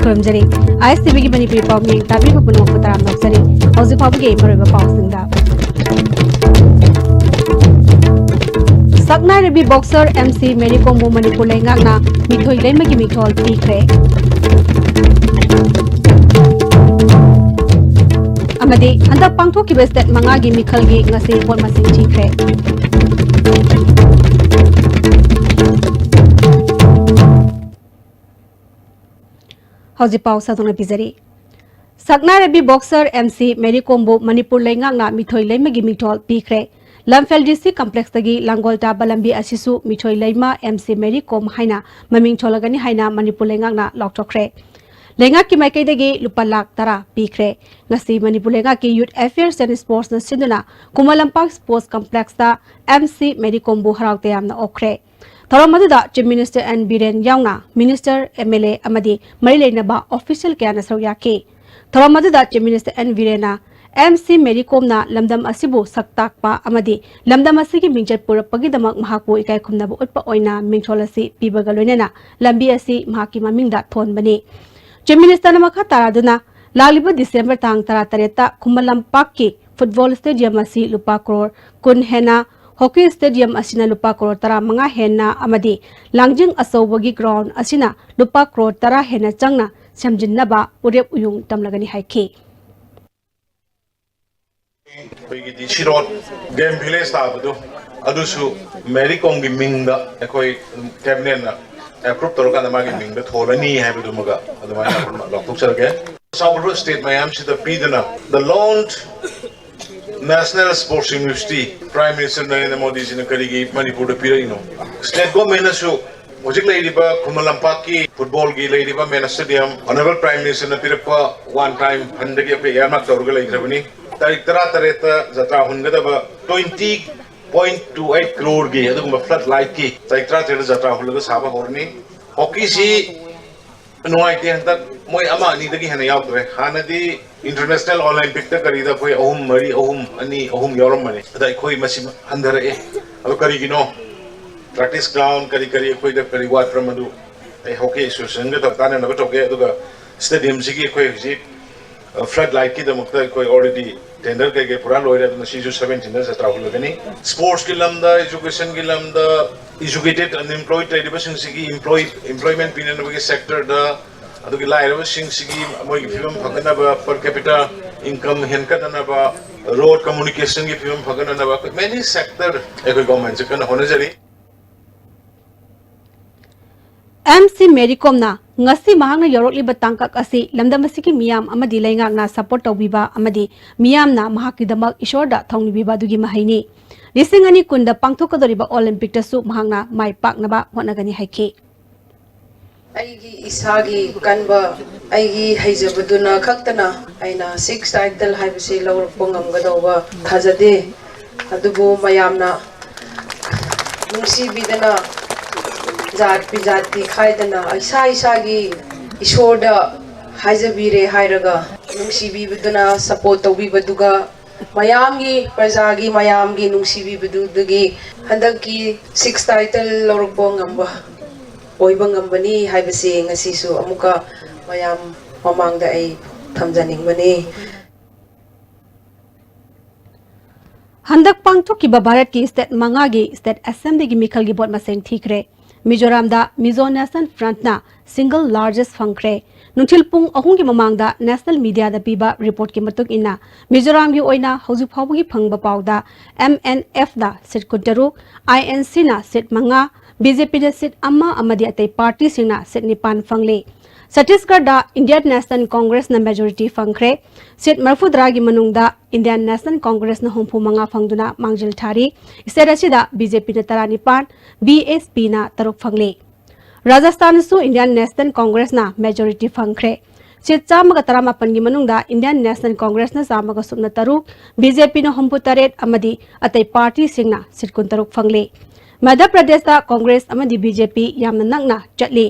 खुरमजरी ISTV की मणिपुरी पावमी ताबी पुनोक पतराम नौजरी हौजिक फाबगे मरुबा पावसिंदा सकना rabi boxer MC Mary कोमबो मणिपुर लेंगाकना मिथोई लेमगी मिथोल पीखरे अमदी हंदा पांगथो की बेस्टेट मंगागी मिखलगी ngasi बोट मसिंग ठीखरे हौजी पाव सादोंग बिजरी सकना रेबी बॉक्सर MC मेरी कोमबो मणिपुर लेंगाकना मिथोई लेमगी मिथोल पीखरे लमफेल डिस्ट्रिक्ट कॉम्प्लेक्स तगी लांगोलता बलंबी असिसु मिथोई लेमा MC मेरी कोम हाइना ममिंग छोलगनी हाइना मणिपुर लेंगाकना लौटोखरे लेंगा की माइकैदगी लुपा लाख तरा पीखरे ngasi मणिपुर लेंगा की यूथ अफेयर्स एंड स्पोर्ट्स न सिंदुना कुमलंपाक स्पोर्ट्स कॉम्प्लेक्स ता MC मेरी कोमबो हराउते यामना ओखरे थौरम मदुदा चीफ मिनिस्टर एन बीरेन याउना मिनिस्टर MLA अमदी मरी लेनबा ऑफिशियल क्याना सौयाके थौरम मदुदा चीफ मिनिस्टर एन बीरेना MC मेरी कोमना लमदम असिबु सक्ताकपा अमदी लमदम असिगी मिंचत पुरपगिदमक महाकु इकाय खुमनबु उत्पा ओइना मिंथोलसी पीबगा लोइनेना लंबी असि महाकी ममिंगदा थोनबनी चीफ मिनिस्टर न मखा तारादुना लालिबा डिसेंबर तांग 13 खुमलंपाक की फुटबॉल स्टेडियम असि लुपा करोड़ कुन हेना हॉकी स्टेडियम असिना लुपा करोड़ 15 हेना अमदी लांगजिंग असौबगी ग्राउंड असिना लुपा करोड़ 10 हेना चंगना समजिन्नबा उरेप उयुंग तमलगनी हाइखी गेम विलेज ताबदु अदुसु मेरी कोम गी मिंगदा एकोई कैबिनेट ना अप्रूव तोरका नमागी मिंगदा थोलनी हैबदु मगा अदुमाय लॉकपुक चलगे साउथ स्टेट मयाम सिदा पीदना द launch national sports university prime minister Narendra Modi ji ने करीगी मणिपुर द पीरइनो स्टेट गवर्नमेंट सु होजिक लेरिबा खुमलंपाक की फुटबॉल की लेरिबा main stadium honourable prime minister ने पिरपा वन टाइम हंडगे पे एयरमार्क तोरगा लेग्रबनी तारीख 13 जत्रा हुनगदब 20.28 करोड़ की फ्लड लाइट की तारीख 13 जत्रा हुलग साबा होरनी हॉकी सी नुआइते हंतक मोय अमा अनीदगी हेना यावद्रे हानदी इंटरनेशनल ओलंपिक त करीदा कोई अहुम मरी अहुम अनि अहुम यौरम मने अदा कोई मसी हंदरे अब करीगिनो प्रैक्टिस ग्राउंड करी करी कोई द करी वाट फ्रॉम अदु हॉकी एसोसिएशन ग तकाने नब टोके अदुगा स्टेडियम सिगी कोई जी फ्लड लाइट की दमकता कोई ऑलरेडी टेंडर के पूरा लोइरा न सीजु 17 से ट्रावल स्पोर्ट्स की लमदा एजुकेशन की लमदा एजुकेटेड अनएम्प्लॉयड ट्रेडिबसिंग सिगी एम्प्लॉयमेंट पिनन बगे सेक्टर दा अदुगी लाइरबसिंग सिगी मोगी फिल्म फगनबा पर कैपिटा इनकम हेनकदनबा रोड कम्युनिकेशन की फिल्म फगनबा मेनी सेक्टर एको गवर्नमेंट से कन होनजरी MC Mary Komna ngasi mahangna yorokliba tangkak asi lamdamasiki miyam amadi leingakna support tawbiba amadi miyamna mahakidamak ishorda thongnibiba dugi mahaini lisingani kunda pangthokadoriba olympic tasu mahangna mai paknaba honagani haiki aigi isagi kanba aigi haijabaduna khaktana aina 6 title haibasi lawrpongam thajade adubu mayamna nungsi bidana जात पिजाति खाइदना ऐसा ऐसा की ईश्वर हाइजबीरे हाइरगा नुंसीबीबदुना support तौबीबदुगा मयामगी प्रजागी मयामगी नुंसीबीबदुदगी हंदकी 6 टाइटल लौरपो ngamba ओइबा ngambani हाइबसे ngasisu amuka मयाम ममांगदा ai थमजानिंगबनी हंदक पांगथोकी भारत की स्टेट मंगागी स्टेट असेंबली की मिखल की बोट मसेंग ठीकरे मिजोराम दा मिजो नेशनल फ्रंट ना सिंगल लार्जेस्ट फंक्रे नुंथिल पुंग अहुं की ममांगदा नेशनल मीडिया दा पीबा रिपोर्ट की मतुक इना मिजोराम की ओइना हौजु फावगी फंगबा पावदा MNF दा सिट कुटरू INC ना सिट मंगा BJP दा सिट अम्मा अमदी अतै पार्टी सिंगना सिट निपान फंगले छत्तीसगढ़ दा इंडियन नेशनल कांग्रेस ना मेजॉरिटी फंगरे सिट मरफुद्रा की मनुंगदा इंडियन नेशनल कांग्रेस ना हुंफु मंगा फंगदुना मांगजिल थारी स्टेट असिदा BJP ना 35 BSP ना 3 फंगले राजस्थान सु इंडियन नेशनल कांग्रेस ना मेजॉरिटी फंगरे सिट 138 की मनुंगदा इंडियन नेशनल कांग्रेस ना 103 BJP ना हुंफु 3 अमदी अतै पार्टी सिंगना सिट 13 फंगले मध्य प्रदेश दा कांग्रेस अमदी BJP यामना नंगना चटली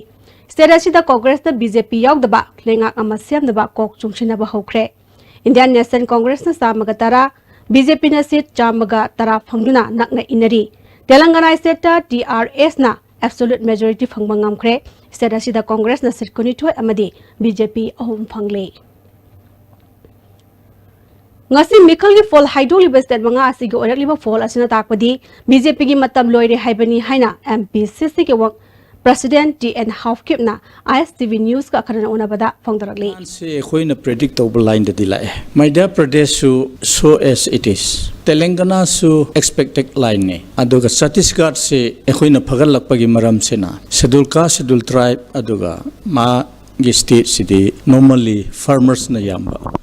स्टेट असिदा कांग्रेस दा BJP यावदबा लेंगा अमा सेमदबा कोक चुंगसिनबा होख्रे इंडियन नेशनल कांग्रेस ना 113 BJP ना सिट 113 फंगदुना नकना इनरी तेलंगाना स्टेट TRS ना absolute majority phangma ngamkhre state asida congress na sit kunithoi amadi BJP ahum phangle ngasi mikhal gi fall hydroli state manga asigi orakliba fall asina takpadi BJP gi matam loire haibani haina MPCC ke wak President TN Haufkipna ISTV News ka khana onabada phangdarakli se khoina predictable line de dilai Madhya Pradesh so as it is Telangana su expected line ne aduga Chhattisgarh se khoina phagal lakpagi maram sena schedule caste schedule tribe aduga ma gi state sidi normally farmers na yamba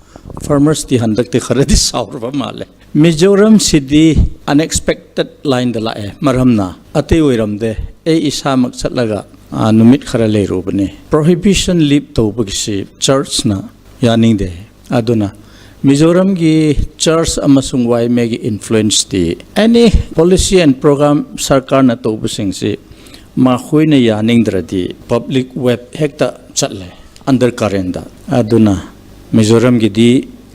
farmers ti handak te kharadi saurba male Mizoram sidi unexpected line de la maramna ate oiram de e isa maksat laga numit khara le robane prohibition leap to bugisi church na yaning de aduna Mizoram gi church amasung wai megi influence ti any policy and program sarkar na to busing si ma khoina yaning dradi public web hekta chatle under current da aduna Mizoram gi di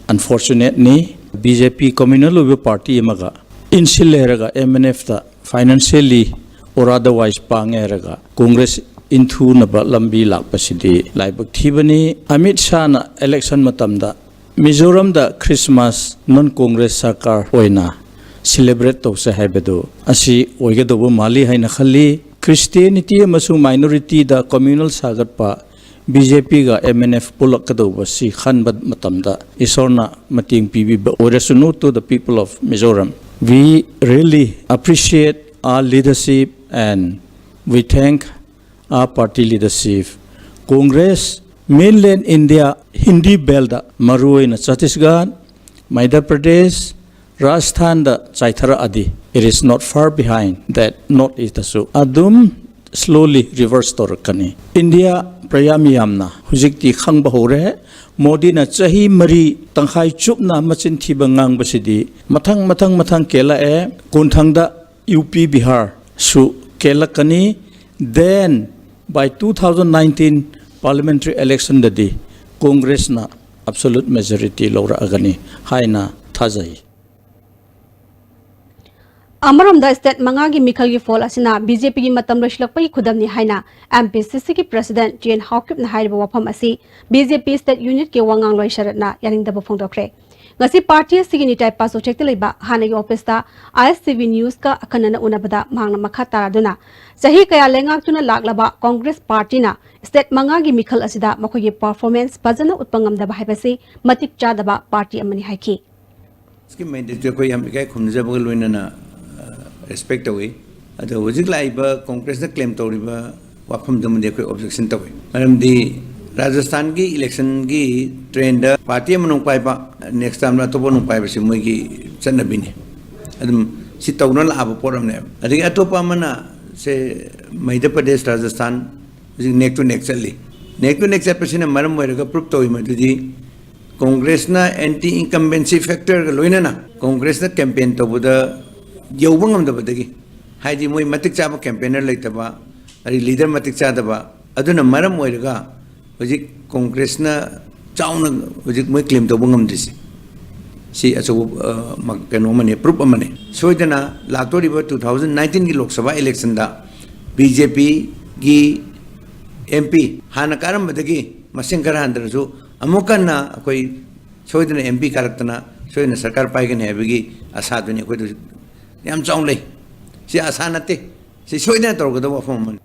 unfortunate ni BJP communal party maga insileraga MNF da financially or otherwise pangeraga Congress into naba lambi lakpasidi laibak thibani Amit Shah na election matamda Mizoram da Christmas non Congress sarkar hoina celebrate to se habedo asi oigedobo mali haina khali Christianity amasung minority da communal sagat pa BJP ga MNF pulak kadoba si khanbad matamda isorna mating pibi oresunu to the people of Mizoram. We really appreciate our leadership and we thank our party leadership. Congress mainland India Hindi belda maruina Chhattisgarh, Madhya Pradesh, Rajasthan da Chaithara adi. It is not far behind that northeast so adum slowly reverse torakani. India Prayamiyamna hujikti khangba hore Modi na chahi mari tanghai chupna machin thiba ngang basidi mathang kela kunthang da UP Bihar su kela kani then by 2019 parliamentary election dadi Congress na absolute majority lora agani haina thajai Amaram da state mangagi mikhal gi fall asina BJP gi matam loislakpai khudam ni haina MPCC ki president TN Haukip na hairba wafam asi BJP state unit ke wangang loi sharatna yaring da bofong dokre ngasi party sigi ni type paso chekte leiba hanagi office ta ISTV news ka akanana unabada mangna makha taraduna sahi kaya lengak tuna laklaba Congress party na state mangagi mikhal asida makhogi performance bajana utpangam da baibasi matik chadaba party amani haiki इसकी mandate को हम क्या खुमजा बगल लोइना ना respect away अदो वजिक लाइबा कांग्रेस ने claim तोड़ीबा वाफम जमुदे कोई objection तवे मरम दी राजस्थान की इलेक्शन की ट्रेंड पार्टी मनों पाइबा next time ना तो वो नों पाइबा सी मुई की चन्ना बिने अदम सी तौना लाभ पोरम ने अदिक अतोपा मना से Madhya Pradesh Rajasthan वजिक neck to neck चली neck to neck चल पसीना मरम वैरगा proof तोई मधुदी कांग्रेस ना एंटी इनकम्बेंसी फैक्टर का लोइना ना कांग्रेस ना कैंपेन तो बुदा यौबंग हम दबदगी हाइदी मोई मतिक चाबा कैंपेनर लेतबा अरि लीडर मतिक चादबा अदुना मरम ओइरगा हजिक कांग्रेस ना चाउना हजिक मोई क्लेम तो बंगम दिसि सी अचो कनो मने प्रूफ मने सोइदना लातोरिबा 2019 की लोकसभा इलेक्शन दा बीजेपी की एमपी हाना कारम बदगी मसिंग करा अंदरजो अमुकना कोई सोइदना एमपी कारक्तना सोइदना सरकार पाइगन हैबगी आशा दुने कोई याम चाउन ले सी आशा नते सी सोइदना तोरगदो वफम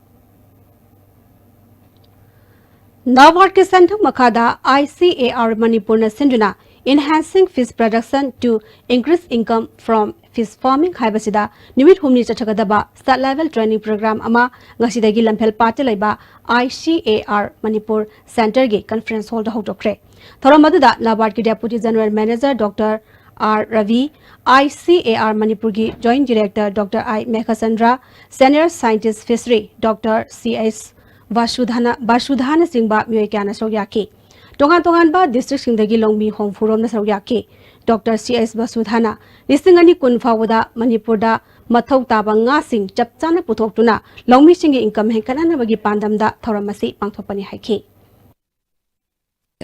Nabard ke Santham Makada ICAR Manipur na sinduna enhancing fish production to increase income from fish farming haibasida nimit humni chachagadaba state level training program ama ngasidagi lamphel pate laiba ICAR Manipur Center ge conference hall da hotokre thoramadada Nabard ki deputy general manager Dr. R. Ravi, ICAR Manipur ki joint director Dr. I. Meghasandra, senior scientist fishery Dr. C.S. Vasudhana Singba Myoikana Soyaki. Tongan ba district Singdagi Longmi Home Forum na Soyaki. Dr. C.S. Vasudhana, Listingani Kunfawada Manipurda Mathau Tabanga Sing Chapchana Putokuna, Longmi Singi income Henkana Bagi Pandam da Thoramasi Pangtopani Haki.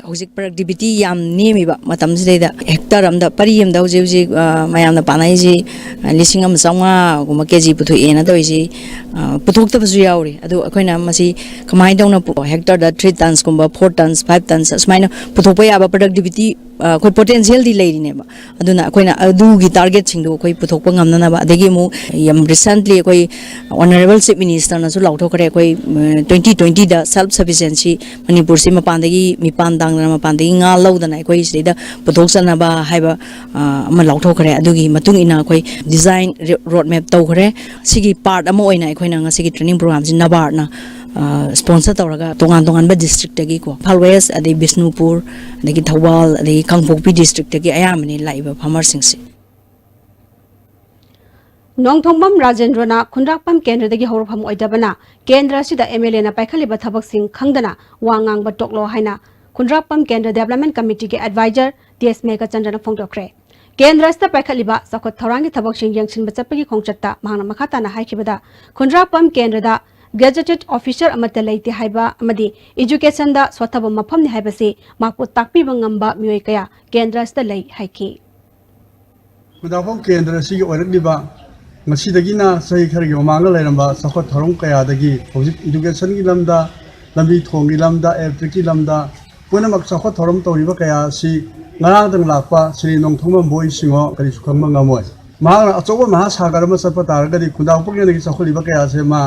Hojik productivity yam nemi ba matam sida hectare amda pari amda hojik mayam na panai ji lising am sanga guma keji puthu ena do ji puthok ta basu yauri adu akoina masi kamai dong na hectare da 3 tons kumba 4 tons 5 tons asmaina puthok pa ya ba productivity koi potential di lei ne ba aduna akoina adu gi target sing do koi puthok pa ngamna na ba adegi mu yam recently koi honorable chief minister na su lauthok kare koi 2020 da self sufficiency manipur si mapandagi mipan dang na mapandagi nga laudana koi sida puthok sana ba haiba ama lauthok kare adugi matung ina koi design road map tau kare sigi part ama oina akoina nga sigi training program si nabar na sponsor tawraga tongan ba district tagi ko Palwes adai Bisnupur adai Thawal adai Kangpokpi district tagi ayamani laiba farmer singsi Nongthongbam Rajendrana Khundrakpam Kendra dagi horpham oidabana Kendra sida MLA na paikhaliba thabak sing khangdana wangang ba toklo haina Khundrakpam Kendra Development Committee ke advisor DS Mega Chandra phongdokre Kendra sta paikhaliba sakot thorangi thabak sing yangshin ba chapagi khongchatta mahna makhata na haikibada Khundrakpam Kendra da gazetted officer amata leite haiba amadi education da swathaba mafam ni haiba se makpo takpi bangamba mioi kaya Kendra sta lei haiki Khundrakpam Kendra si oirakliba ngasidagina sahi khargi omanga lairamba sakot thorong kaya dagi hojik education gi lamda lambi thong gi lamda electric gi lamda punamak sakot thorom toriba kaya si ngarang dang lakpa sri nongthongbam boi singo kari sukhangma ngamoi mahang achoba maha sagar ma sapa taragadi Khundrakpam Kendra gi sakholiba kaya se ma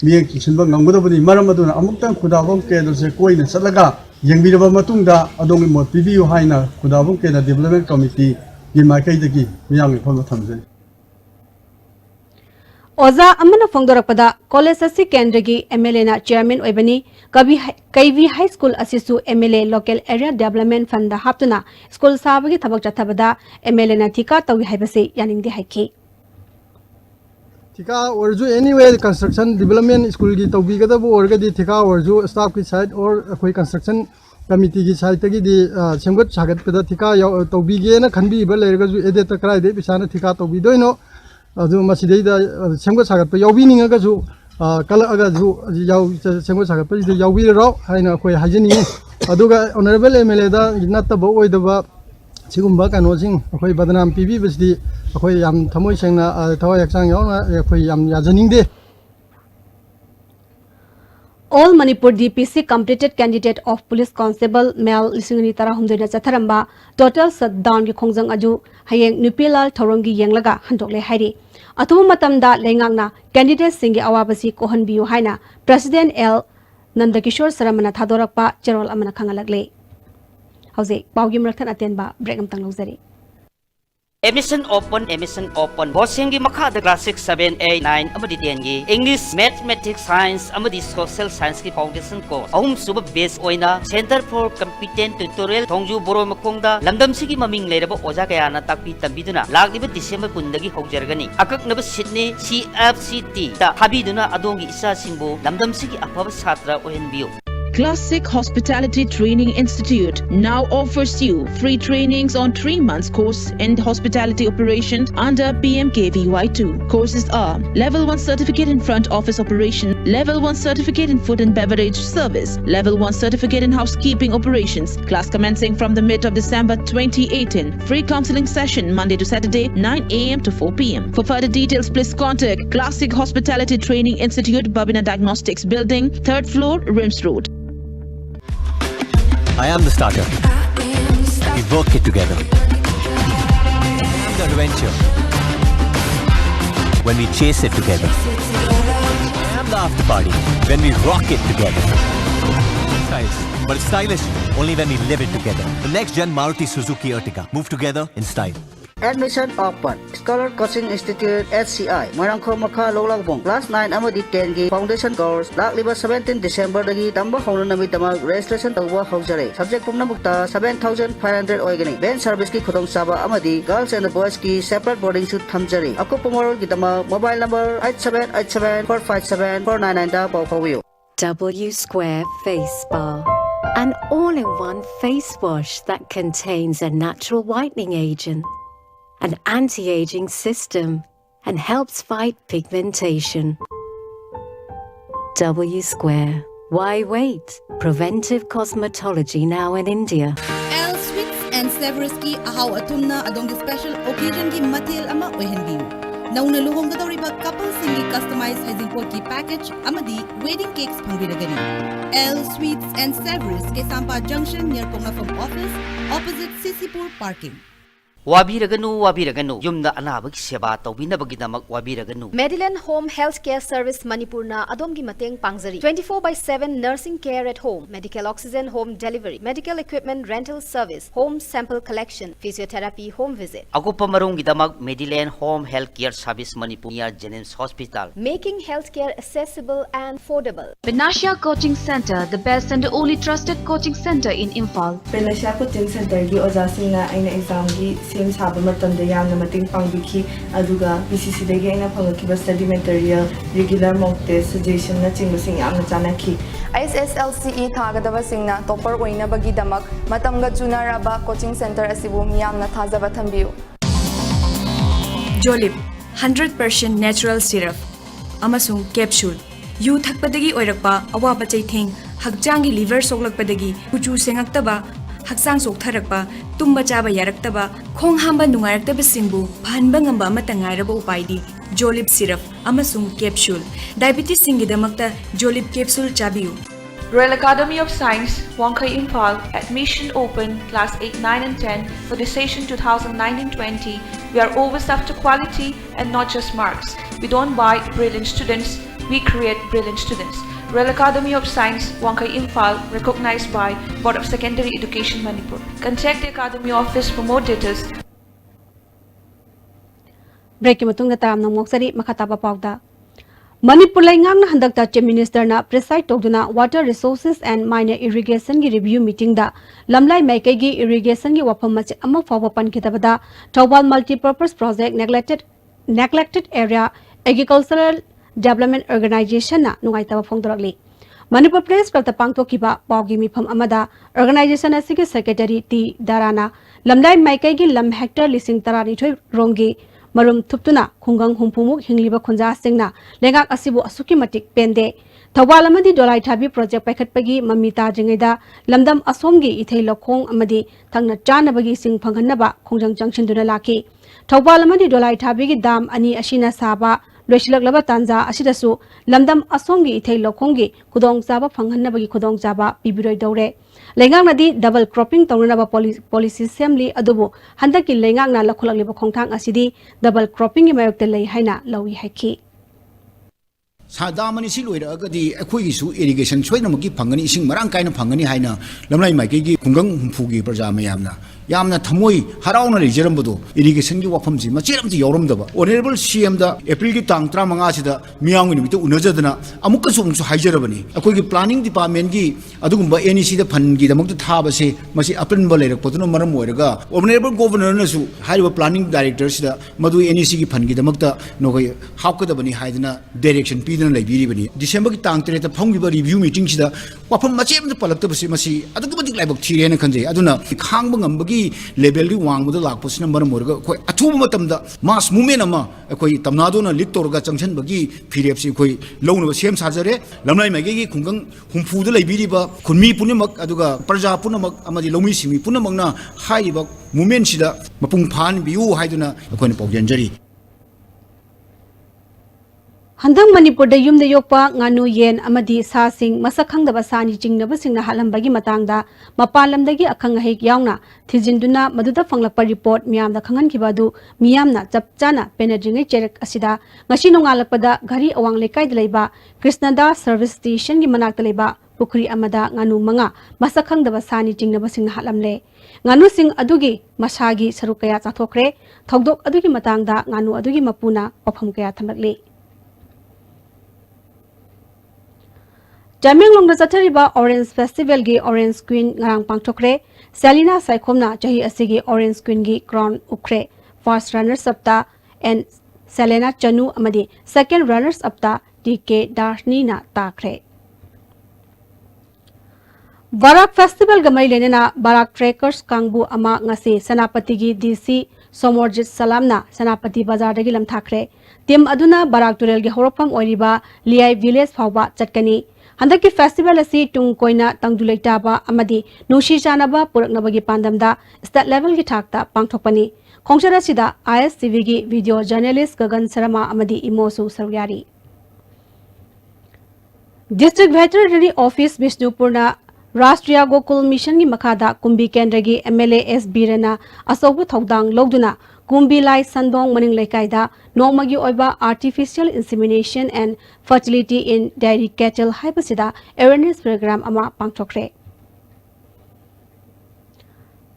miye kisinba ngamgodabani maram aduna amuktang Khundrakpam Kendra se koina chatlaga yengbiraba matungda adongi mot pibiu haina Khundrakpam Kendra Development Committee gi maikai miyang phom thamjai Oza amana phongdorakpada college asi kendra gi MLA na chairman oibani KV High School asisu MLA local area development fund da haptuna school sabagi thabak chathabada MLA na thika tawi haibase yaningdi haiki Thika orju anyway construction development school gi tawbi gada bo orga di thika orju staff ki side or koi construction committee gi side tagi di semgot sagat pada thika tawbi ge na khanbi ba lerga ju ede ta krai de bisana thika tawbi doino adu masidei da semgot sagat pa yawbi ninga ga ju kala aga ju yaw semgot sagat pa di yawbi ro haina koi hajini aduga honorable MLA da natta bo oida ba sigumba kano sing koi badnam pb bisdi koi yam thamoi sengna thawai aksang yaw na koi yam yajaning de All Manipur DPC completed candidate of police constable male lisingani tara humdena chatharamba total shutdown gi khongjang aju hayeng Nupilal Thorongi yenglaga handokle hairi athubu matamda lengangna candidate singi awabasi kohanbiu haina President L Nandakishore Saramana thadorakpa cherol amana khangalagle hauze pawgi mrakhan atenba break amtang lawzari Emission open bossing gi makha da class 6 7 8 9 amadi 10 gi English mathematics science amadi social science ki foundation course ahum suba base oina center for competent tutorial thongju boro makong da lamdam sigi maming leiraba oja kaya na takpi tambiduna lagliba December 10 dagi hogjargani akaknaba Sydney CFCT da habiduna adongi isa singbo lamdam sigi afaba satra ohenbiu Classic Hospitality Training Institute now offers you free trainings on 3 months course in hospitality operations under PMKVY2. Courses are Level 1 Certificate in Front Office Operation, Level 1 Certificate in Food and Beverage Service, Level 1 Certificate in Housekeeping Operations. Class commencing from the mid of December 2018. Free counseling session Monday to Saturday 9 a.m. to 4 p.m. For further details, please contact Classic Hospitality Training Institute, Babina Diagnostics Building, 3rd floor, Rims Road. I am the starter. We work it together. I am the adventure. When we chase it together. I am the after party. When we rock it together. Stylish. But it's stylish only when we live it together. The next gen Maruti Suzuki Ertiga. Move together in style. Admission open. Scholar Coaching Institute SCI. Marangko Makha Lolagbong. Class 9 amadi 10 gi foundation course. Lakliba 17 December dagi tamba hongna namit tamag registration tawwa hojare. Subject pumna mukta 7,500 oigani. Ben service ki khudong saba amadi girls and boys ki separate boarding suit thamjari. Ako pumorol gi tamag mobile number 8787457499 da paw pawiyo. W Square Face Bar. An all-in-one face wash that contains a natural whitening agent, an anti-aging system, and helps fight pigmentation. W Square, Why wait? Preventive cosmetology now in India. L Sweets and Savors ki ahaw atumna adong special occasion ki mathil ama oihanbiu. Nauna luhonggadoriba couple singi customized hygiene pot ki package amadi wedding cakes phangbiragani. L Sweets and Savors ke Sampa Junction near Pongafam office opposite Sisipur parking. Wabiraganu yumna anabag seba tawbinabaginamak wabiraganu. Medillion Home Healthcare Service Manipur na adomgi mateng pangjari 24/7 nursing care at home, medical oxygen home delivery, medical equipment rental service, home sample collection, physiotherapy home visit. Agupa marunggidamak Medillion Home Healthcare Service Manipur near Jennings Hospital, making healthcare accessible and affordable. Benasha Coaching Center, the best and only trusted coaching center in Imphal. Benasha Coaching Center gi ojasingna aina exam gi sim saba matamda yamna mating pangbiki aduga PCC dagi aina phangaki study material regular mock test suggestion na chingusing yamna chanaki. SSLCE thagadaba singna topper oina bagi damak matamga junaraba coaching center asibu miyamna thajaba thambiu. Jolip 100% natural syrup amasung capsule yu thakpadagi oirakpa awaba chaitheng hakjangi liver soklakpadagi kuchu sengaktaba haksang soktharakpa tumba chaba yaraktaba khong hamba nungaraktaba singbu phanba ngamba amata ngairaba upaidi Jolip syrup amasung capsule diabetes singidamakta Jolip capsule chabiu. Royal Academy of Science, Wankai Imphal, admission open class 8, 9 and 10 for the session 2019-20. We are always after quality and not just marks. We don't buy brilliant students, we create brilliant students. Royal Academy of Science, Wankai Imphal, recognized by Board of Secondary Education Manipur. Contact the Academy office for more details. Break matung taram nang moksari makataba pawda. Manipur laingang na handakta Chief Minister na preside togduna Water Resources and Minor Irrigation gi review meeting da lamlai maikai gi irrigation gi wafam machi amak fawa pankitabada Thawbal Multi-Purpose Project neglected area agricultural development organization na nungaitaba phongdorakli. Manipur Press Club ta pangthokiba pawgi mifam amada organization asigi secretary T Darana lamlai maikai gi lam hectare lising tarani thoi rongi marum thuptuna khungang humpumuk hingliba khunja singna lengak asibu asuki matik pende Thawbal amadi dolai thabi project paikhatpagi mamita jingeda lamdam asomgi ithei lokhong amadi thangna chanabagi sing phanghanaba khongjang changchinduna laki Thawbal amadi dolai thabi gi dam ani ashina saba loislaklaba tanja asidasu lamdam asomgi ithei lokhonggi kudong chaba phanghanabagi kudong chaba pibiroi daure lengang nadi double cropping tawrnaba policy assembly adubu handaki lengang na lakholagliba khongthang asidi double cropping gi mayokte lei haina lawi haiki Sadamani si loira agadi akhoi su irrigation soinamaki phangani ising marang kaina phangani haina lamlai maike gi khungang humfugi praja mayamna yamna thamoi harauna lejerambado irrigation gi wafamji machiramti yoramdaba honorable CM da April gi tang 35 sida miyang ni mitu unajadana amukka sumsu haijarabani akhoi gi planning department gi adugumba NEC da fund gi damakta thabase masi aprenba leirak potuna maram oiraga honorable governor na su haiba planning director sida madu NEC gi fund gi damakta nogoi haukadabani haidana direction pi laibiribani December ki tang 3 ta phonggiba review meeting sida wafam machem da palaktabasi masi adugumadi laibak thirena khanjai aduna khangba ngambagi level ri wangmuda lakpasina maram orga khoi athuba matamda mass movement ama khoi tamnado na lit torga changchan bagi phirepsi khoi launaba sem sajare lamlai magi gi khungang humfuda laibiriba khunmi punamak aduga praja punamak amadi lomi simi punamak na haiba movement sida mapung phan biu haiduna khoi na pawjanjari Handang Manipur da yumda yokpa nganu yen amadi sa sing masakhangdaba sani jingnaba singna halambagi matangda mapalamdagi akhang hek yaungna thijinduna maduda fanglakpa report miyamda khangankiba du miyamna chapchana penadringai cherek asida ngashi nongalakpada gari awang lekai dleiba Krishnada service station gi manakta leiba pukri amada nganu manga masakhangdaba sani jingnaba singna halamle nganu sing adugi masagi sarukaya chathokre thogdok adugi matangda nganu adugi mapuna opham kaya thamlakle Jaminglong da chathariba Orange Festival gi Orange Queen ngarang pangthokre Selina Saikhomna chahi asigi Orange Queen gi crown ukre first runners up ta and Selena Chanu amadi second runners up ta DK Darshni na takre Barak Festival gamai lenena Barak Trekkers kangbu ama ngasi Sanapati gi DC Somorjit Salamna Sanapati Bazar dagi lam thakre tim aduna Barak Turel gi horopam oiriba Liai village phawba chatkani Handaki festival asi tung koina tangdulaitaba amadi nushi janaba puraknabagi pandamda state level gi thakta pangthokpani. Khongchara sida ISTV gi video journalist Gagan Sarama amadi imosu saryari. District Veterinary Office Bishnupurna Rashtriya Gokul Mission gi makada Kumbi Kendra gi MLA S Birana asobu thodang logduna Kumbi Lai Sandong Maning Lekaida Nomagi Oiba Artificial Insemination and Fertility in Dairy Cattle Haibasida Awareness Program ama pangthokre.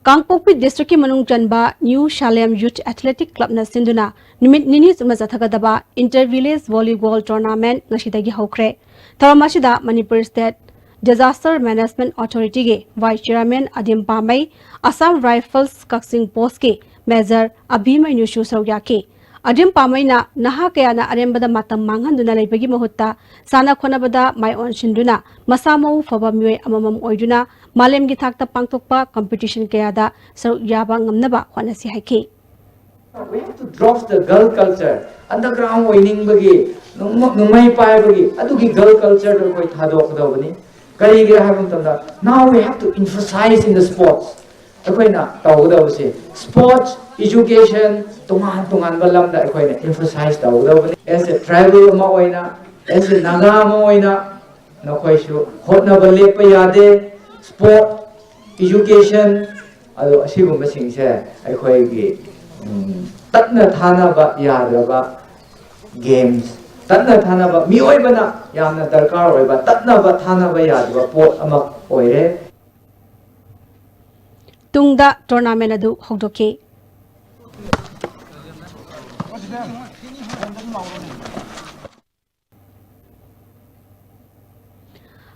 Kangpokpi District ki Manung Janba New Shalem Youth Athletic Club na sinduna nimit nini mazathagadaba Inter-Village Volleyball Tournament ngashidagi hokre. Tharamashida Manipuri State Disaster Management Authority ge Vice Chairman Adim Pamai Assam Rifles Kaksing Post ke Major Abhimay Nushu Sawyaki Adim Pamai na naha kaya na arembada matam manghanduna laibagi mahutta sana khonabada mai on shinduna masamo faba miwe amamam oiduna malem gi thakta pangtokpa competition kaya da sawyaba ngamnaba khonasi haiki. We have to drop the girl culture. Underground winning bagi, numai pai bagi. Adugi girl culture to koi thadok dawani. Kari gira habum tanda. Now we have to emphasize in the sports. Akoi na taw dawasi. Sports, education, tungan balam da akoi na emphasize taw dawani. As a tribal ma oina, as a naga ma oina, na koi shu hot na balik pa yade. Sport, education, ado asigum basing se akoi gi. Tatna thana ba yadraba games tatna thana ba mi oi bana yamna darkar oi ba tatna ba thana ba yadwa pot ama oire Tungda tournament adu hogdoki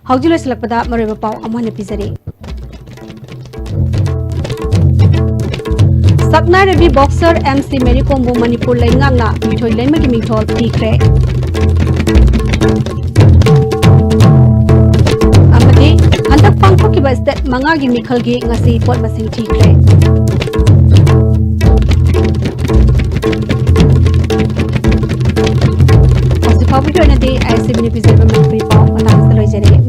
Haujula selakpada mariba pau amane pizari Sakna Rebi boxer MC Manipur Manipur Laingangna Mithoi Laimagi Mithol Tikre Amadi Handak Pangthokiba State Mangagi Mikhalgi Ngasi Pot Masing Tikre Hosi Public Unity ICB Manipur Pau Matang Saloi Jere